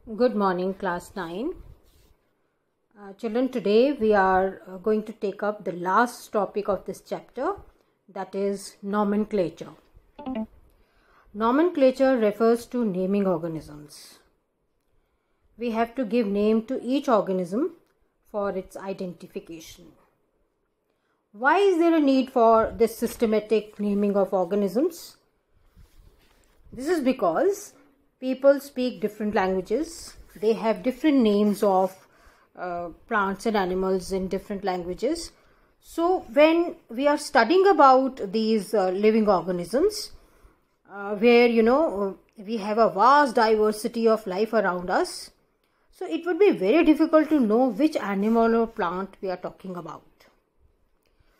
Good morning, class 9. Children, today we are going to take up the last topic of this chapter, that is nomenclature. Nomenclature refers to naming organisms. We have to give name to each organism for its identification. Why is there a need for this systematic naming of organisms? This is because people speak different languages. They have different names of plants and animals in different languages. So when we are studying about these living organisms, where we have a vast diversity of life around us, so it would be very difficult to know which animal or plant we are talking about.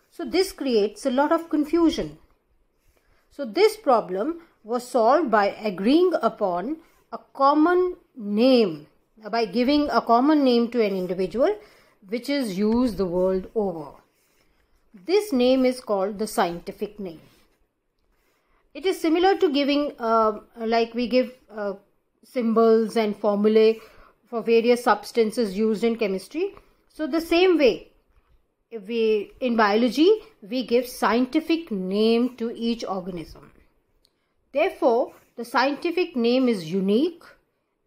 So this creates a lot of confusion. So this problem was solved by agreeing upon a common name, by giving a common name to an individual which is used the world over. This name is called the scientific name. It is similar to giving, like we give symbols and formulae for various substances used in chemistry. So the same way, in biology, we give scientific name to each organism. Therefore, the scientific name is unique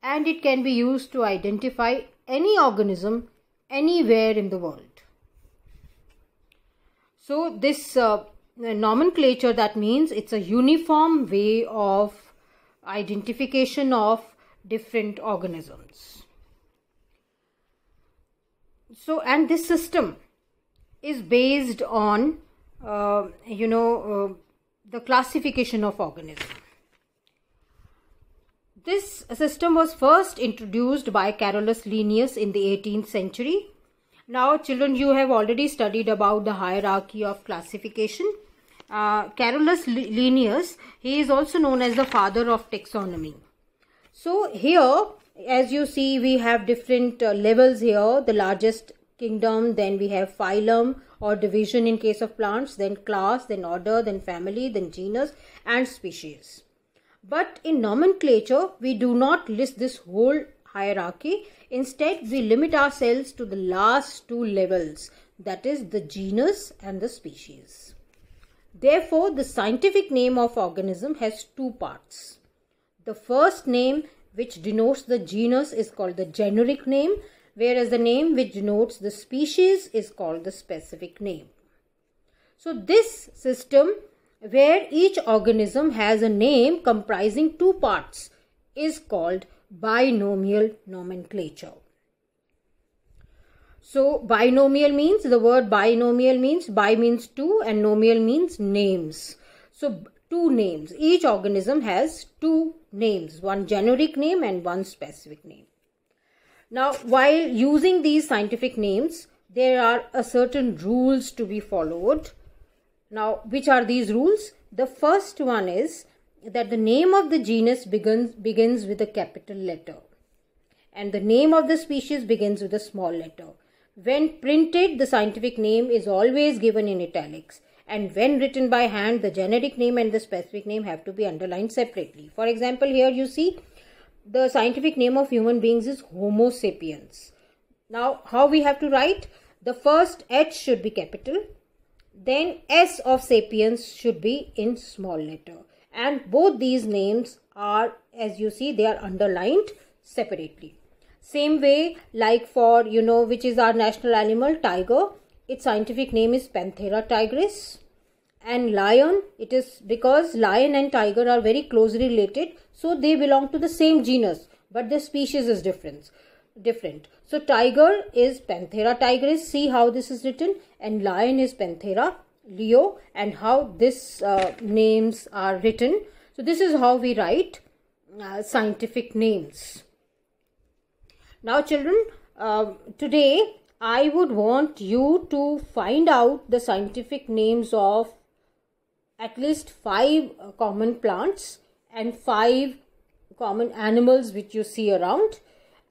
and it can be used to identify any organism anywhere in the world. So this nomenclature, that means it's a uniform way of identification of different organisms. So, and this system is based on the classification of organisms. This system was first introduced by Carolus Linnaeus in the 18th century. Now, children, you have already studied about the hierarchy of classification. Carolus Linnaeus, he is also known as the father of taxonomy. So here, as you see, we have different levels here. The largest kingdom, then we have phylum or division in case of plants, then class, then order, then family, then genus and species. But in nomenclature, we do not list this whole hierarchy. Instead, we limit ourselves to the last two levels, that is the genus and the species. Therefore, the scientific name of organism has two parts. The first name, which denotes the genus, is called the generic name, whereas the name which denotes the species is called the specific name. So this system, where each organism has a name comprising two parts, is called binomial nomenclature. So binomial means, the word binomial means, bi means two and nomial means names. So two names. Each organism has two names, one generic name and one specific name. Now, while using these scientific names, there are certain rules to be followed. Now, which are these rules? The first one is that the name of the genus begins with a capital letter and the name of the species begins with a small letter. When printed, the scientific name is always given in italics, and when written by hand, the generic name and the specific name have to be underlined separately. For example, here you see the scientific name of human beings is Homo sapiens. Now, how we have to write? The first H should be capital, then S of sapiens should be in small letter. And both these names are, as you see, they are underlined separately. Same way, like for, which is our national animal, tiger. Its scientific name is Panthera tigris. And lion, it is because lion and tiger are very closely related. So they belong to the same genus, but the species is different. So tiger is Panthera tigris. See how this is written. And lion is Panthera leo, and how this names are written. So this is how we write scientific names. Now children, today I would want you to find out the scientific names of at least 5 common plants and 5 common animals which you see around,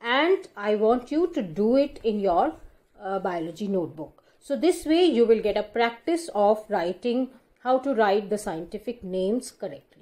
and I want you to do it in your biology notebook. So this way you will get a practice of writing, how to write the scientific names correctly.